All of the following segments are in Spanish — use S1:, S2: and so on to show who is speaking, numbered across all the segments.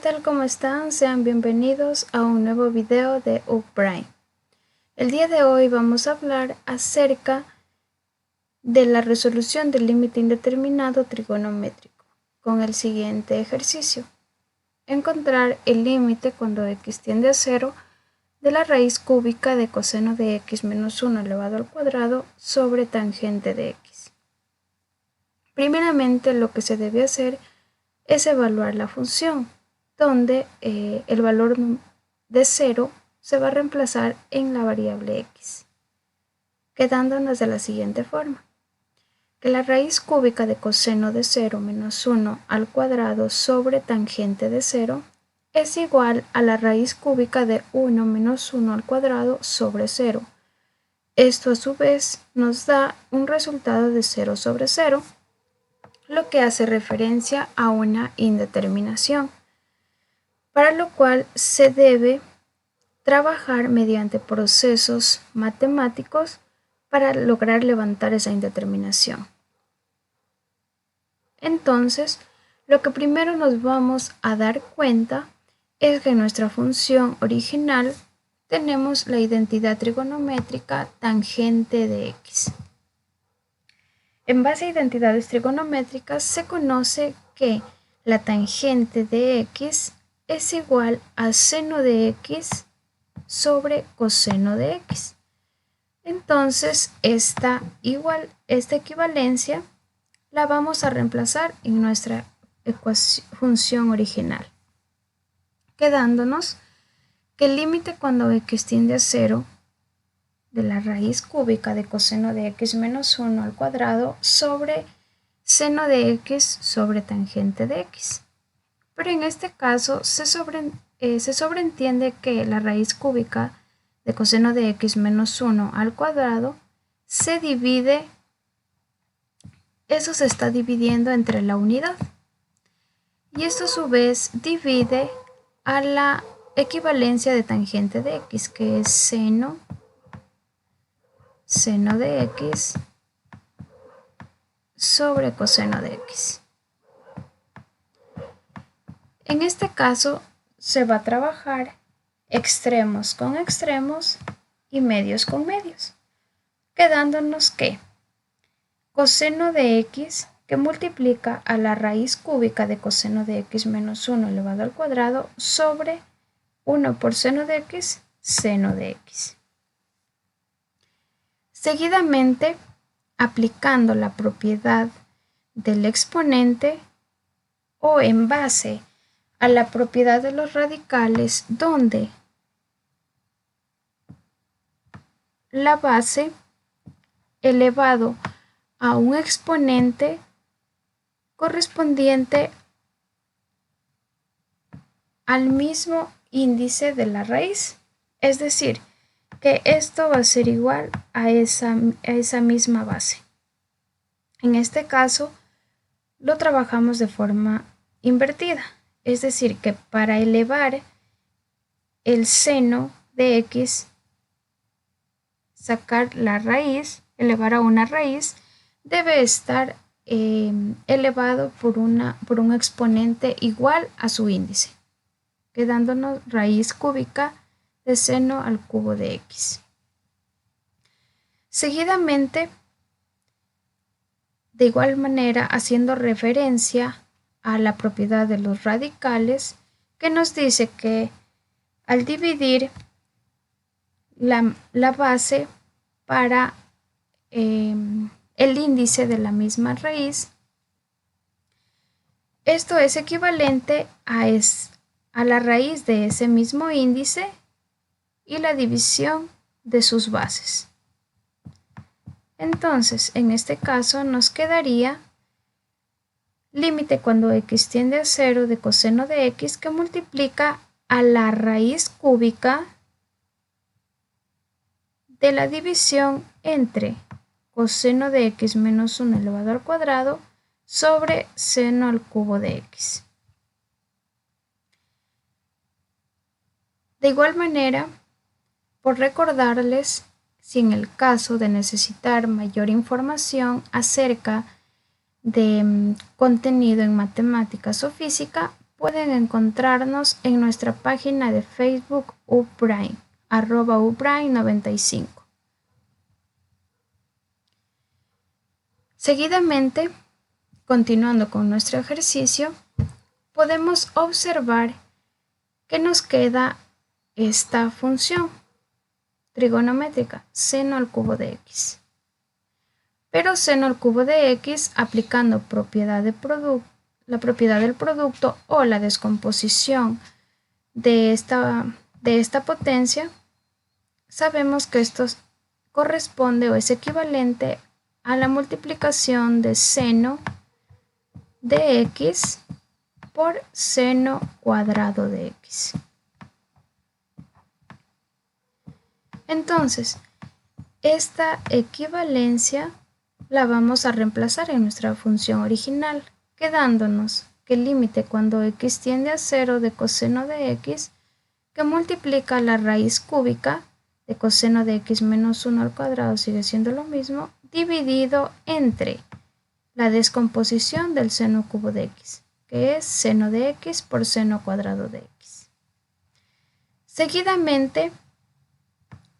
S1: tal? ¿Cómo están? Sean bienvenidos a un nuevo video de UPBrain. El día de hoy vamos a hablar acerca de la resolución del límite indeterminado trigonométrico con el siguiente ejercicio. Encontrar el límite cuando x tiende a 0 de la raíz cúbica de coseno de x menos 1 elevado al cuadrado sobre tangente de x. Primeramente, lo que se debe hacer es evaluar la función, donde el valor de 0 se va a reemplazar en la variable x, quedándonos de la siguiente forma: que la raíz cúbica de coseno de 0 menos 1 al cuadrado sobre tangente de 0 es igual a la raíz cúbica de 1 menos 1 al cuadrado sobre 0. Esto a su vez nos da un resultado de 0 sobre 0, lo que hace referencia a una indeterminación, para lo cual se debe trabajar mediante procesos matemáticos para lograr levantar esa indeterminación. Entonces, lo que primero nos vamos a dar cuenta es que en nuestra función original tenemos la identidad trigonométrica tangente de x. En base a identidades trigonométricas se conoce que la tangente de x es igual a seno de x sobre coseno de x. Entonces, esta equivalencia la vamos a reemplazar en nuestra función original, quedándonos que el límite cuando x tiende a 0 de la raíz cúbica de coseno de x menos 1 al cuadrado sobre seno de x sobre tangente de x. Pero en este caso se sobreentiende que la raíz cúbica de coseno de x menos 1 al cuadrado se está dividiendo entre la unidad. Y esto a su vez divide a la equivalencia de tangente de x, que es seno de x sobre coseno de x. En este caso se va a trabajar extremos con extremos y medios con medios, quedándonos que coseno de x, que multiplica a la raíz cúbica de coseno de x menos 1 elevado al cuadrado sobre 1 por seno de x, seno de x. Seguidamente, aplicando la propiedad del exponente o en base a la propiedad de los radicales, donde la base elevado a un exponente correspondiente al mismo índice de la raíz, es decir, que esto va a ser igual a esa misma base. En este caso, lo trabajamos de forma invertida, es decir, que para elevar el seno de x, sacar la raíz, elevar a una raíz, debe estar elevado por un exponente igual a su índice, quedándonos raíz cúbica de seno al cubo de x. Seguidamente, de igual manera, haciendo referencia a la propiedad de los radicales, que nos dice que al dividir la base para el índice de la misma raíz, esto es equivalente a la raíz de ese mismo índice y la división de sus bases. Entonces, en este caso nos quedaría límite cuando x tiende a 0 de coseno de x, que multiplica a la raíz cúbica de la división entre coseno de x menos 1 elevado al cuadrado sobre seno al cubo de x. De igual manera, por recordarles, si en el caso de necesitar mayor información acerca de contenido en matemáticas o física, pueden encontrarnos en nuestra página de Facebook uprime, @uprime95. Seguidamente, continuando con nuestro ejercicio, podemos observar que nos queda esta función trigonométrica, seno al cubo de x. Pero seno al cubo de x, aplicando la propiedad del producto o la descomposición de esta potencia, sabemos que esto corresponde o es equivalente a la multiplicación de seno de x por seno cuadrado de x. Entonces, esta equivalencia la vamos a reemplazar en nuestra función original, quedándonos que el límite cuando x tiende a 0 de coseno de x, que multiplica la raíz cúbica de coseno de x menos 1 al cuadrado, sigue siendo lo mismo, dividido entre la descomposición del seno cubo de x, que es seno de x por seno cuadrado de x. Seguidamente,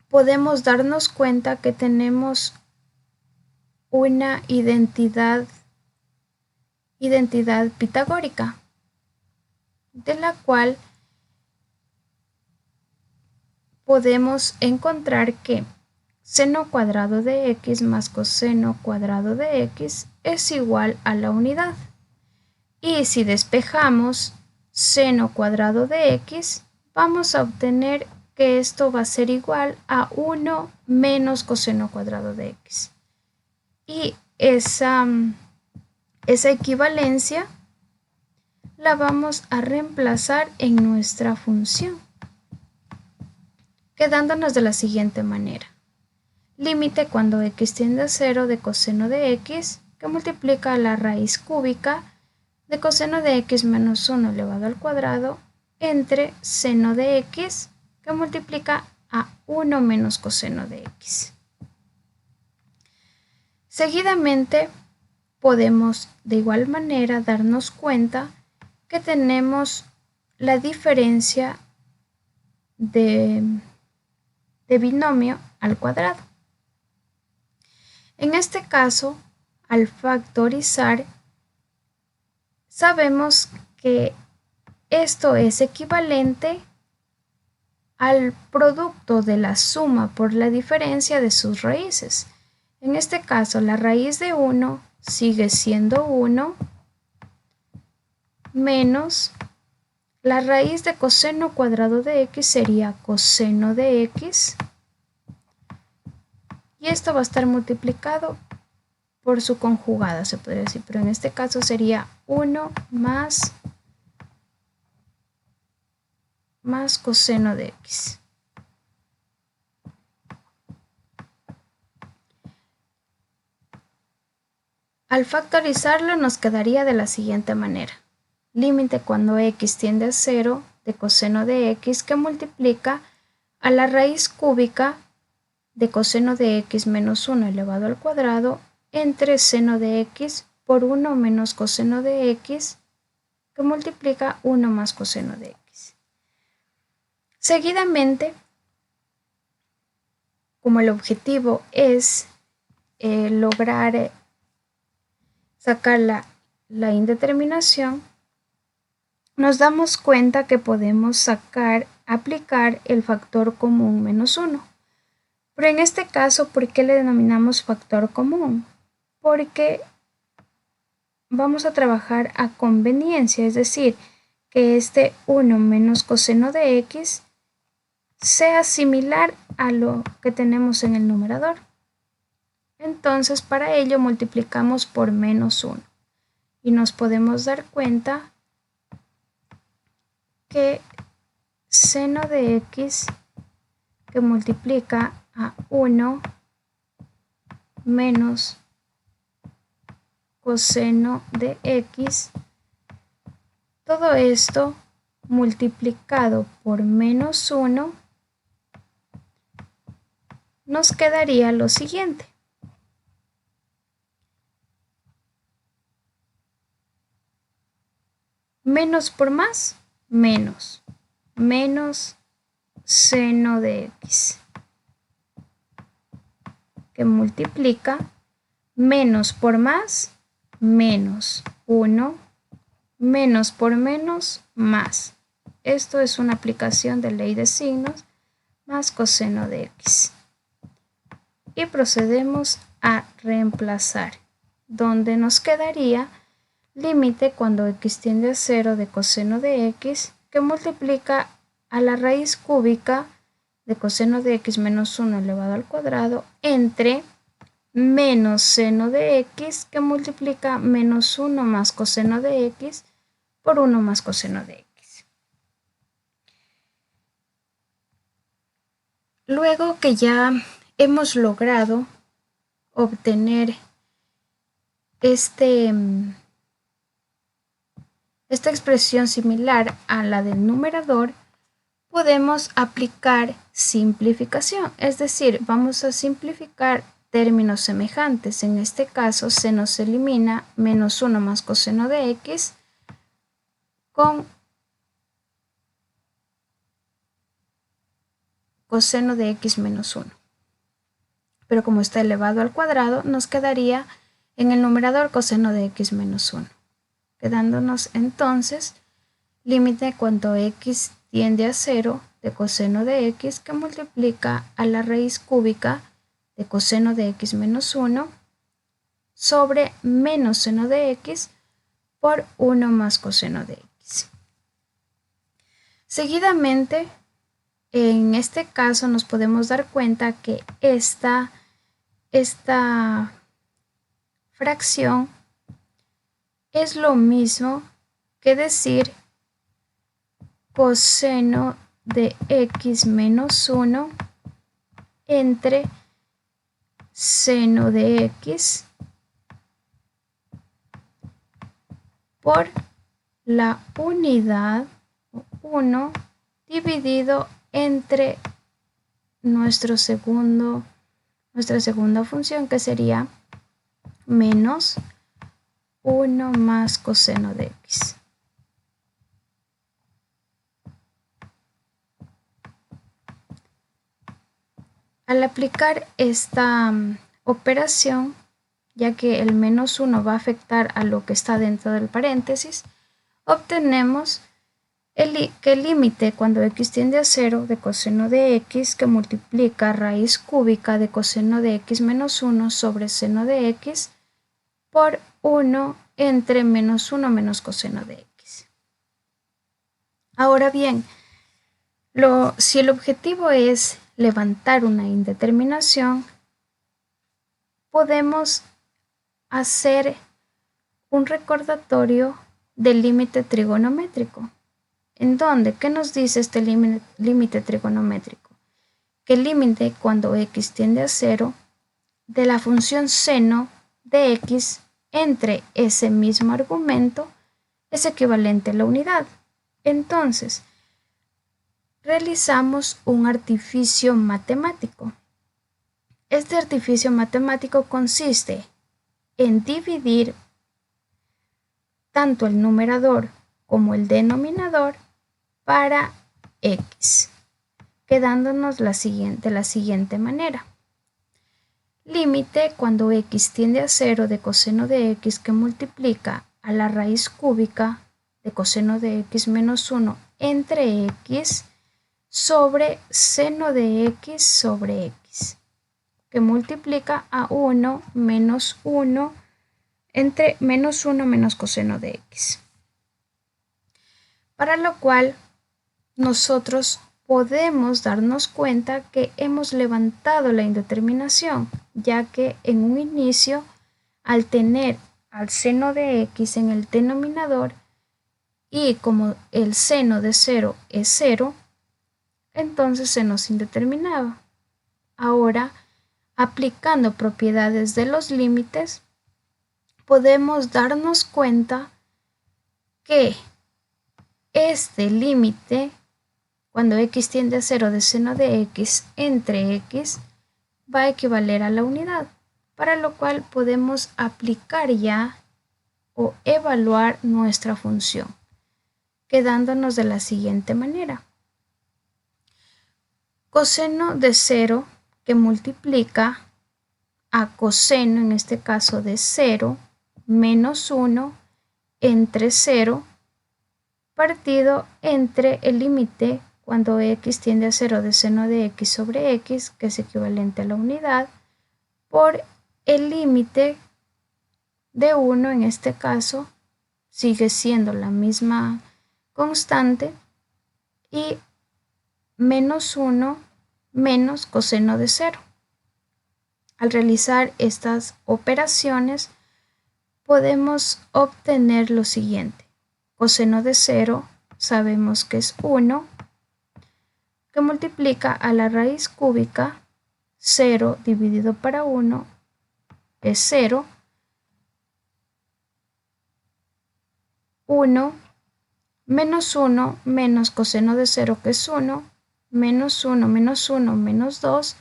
S1: podemos darnos cuenta que tenemos una identidad pitagórica, de la cual podemos encontrar que seno cuadrado de x más coseno cuadrado de x es igual a la unidad. Y si despejamos seno cuadrado de x, vamos a obtener que esto va a ser igual a 1 menos coseno cuadrado de x. Y esa equivalencia la vamos a reemplazar en nuestra función, quedándonos de la siguiente manera. Límite cuando x tiende a 0 de coseno de x, que multiplica la raíz cúbica de coseno de x menos 1 elevado al cuadrado, entre seno de x, que multiplica a 1 menos coseno de x. Seguidamente, podemos de igual manera darnos cuenta que tenemos la diferencia de binomio al cuadrado. En este caso, al factorizar, sabemos que esto es equivalente al producto de la suma por la diferencia de sus raíces. En este caso, la raíz de 1 sigue siendo 1 menos la raíz de coseno cuadrado de x sería coseno de x, y esto va a estar multiplicado por su conjugada, se podría decir, pero en este caso sería 1 más coseno de x. Al factorizarlo nos quedaría de la siguiente manera. Límite cuando x tiende a 0 de coseno de x, que multiplica a la raíz cúbica de coseno de x menos 1 elevado al cuadrado entre seno de x por 1 menos coseno de x, que multiplica 1 más coseno de x. Seguidamente, como el objetivo es lograr sacar la indeterminación, nos damos cuenta que podemos aplicar el factor común menos 1. Pero en este caso, ¿por qué le denominamos factor común? Porque vamos a trabajar a conveniencia, es decir, que este 1 menos coseno de x sea similar a lo que tenemos en el numerador. Entonces, para ello multiplicamos por menos 1 y nos podemos dar cuenta que seno de x, que multiplica a 1 menos coseno de x, todo esto multiplicado por menos 1, nos quedaría lo siguiente. Menos por más, menos. Menos seno de x, que multiplica menos por más, menos 1, menos por menos, más. Esto es una aplicación de ley de signos más coseno de x. Y procedemos a reemplazar, donde nos quedaría límite cuando x tiende a 0 de coseno de x, que multiplica a la raíz cúbica de coseno de x menos 1 elevado al cuadrado entre menos seno de x, que multiplica menos 1 más coseno de x por 1 más coseno de x. Luego que ya hemos logrado obtener esta expresión similar a la del numerador, podemos aplicar simplificación, es decir, vamos a simplificar términos semejantes. En este caso se nos elimina menos 1 más coseno de x con coseno de x menos 1. Pero como está elevado al cuadrado, nos quedaría en el numerador coseno de x menos 1. Quedándonos entonces límite cuando x tiende a 0 de coseno de x, que multiplica a la raíz cúbica de coseno de x menos 1 sobre menos seno de x por 1 más coseno de x. Seguidamente, en este caso nos podemos dar cuenta que esta fracción es lo mismo que decir coseno de x menos 1 entre seno de x por la unidad 1 dividido entre nuestra segunda función, que sería menos 1 más coseno de x. Al aplicar esta operación, ya que el menos 1 va a afectar a lo que está dentro del paréntesis, obtenemos que el límite cuando x tiende a 0 de coseno de x, que multiplica raíz cúbica de coseno de x menos 1 sobre seno de x por 1 entre menos 1 menos coseno de x. Ahora bien, si el objetivo es levantar una indeterminación, podemos hacer un recordatorio del límite trigonométrico. ¿En dónde? ¿Qué nos dice este límite trigonométrico? Que el límite cuando x tiende a 0 de la función seno de x entre ese mismo argumento es equivalente a la unidad. Entonces, realizamos un artificio matemático. Este artificio matemático consiste en dividir tanto el numerador como el denominador para x, quedándonos de la siguiente manera. Límite cuando x tiende a 0 de coseno de x, que multiplica a la raíz cúbica de coseno de x menos 1 entre x sobre seno de x sobre x, que multiplica a 1 menos 1 entre menos 1 menos coseno de x. Para lo cual nosotros podemos darnos cuenta que hemos levantado la indeterminación, ya que en un inicio, al tener al seno de x en el denominador y como el seno de 0 es 0, entonces se nos indeterminaba. Ahora, aplicando propiedades de los límites, podemos darnos cuenta que este límite, cuando x tiende a 0 de seno de x entre x, va a equivaler a la unidad, para lo cual podemos aplicar ya o evaluar nuestra función. quedándonos de la siguiente manera. Coseno de 0 que multiplica a coseno, en este caso de 0, menos 1 entre 0, partido entre el límite cuando x tiende a 0 de seno de x sobre x, que es equivalente a la unidad, por el límite de 1, en este caso, sigue siendo la misma constante, y menos 1 menos coseno de 0. Al realizar estas operaciones, podemos obtener lo siguiente. Coseno de 0 sabemos que es 1, que multiplica a la raíz cúbica. 0 dividido para 1 es 0. 1 menos 1 menos coseno de 0, que es 1, menos 1 menos 1 menos 2,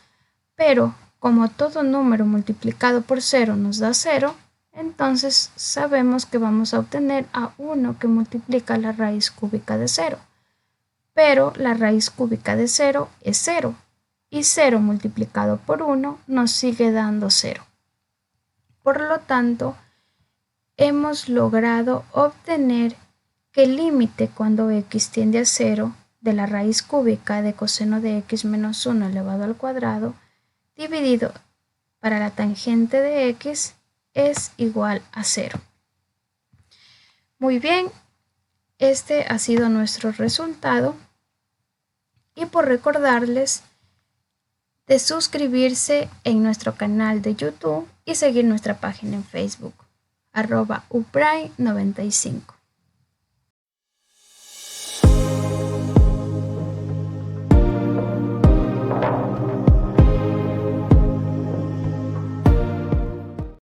S1: pero como todo número multiplicado por 0 nos da 0, entonces sabemos que vamos a obtener a 1 que multiplica la raíz cúbica de 0. Pero la raíz cúbica de 0 es 0, y 0 multiplicado por 1 nos sigue dando 0. Por lo tanto, hemos logrado obtener que el límite cuando x tiende a 0 de la raíz cúbica de coseno de x menos 1 elevado al cuadrado dividido para la tangente de x es igual a 0. Muy bien, este ha sido nuestro resultado, y por recordarles de suscribirse en nuestro canal de YouTube y seguir nuestra página en Facebook @upray95.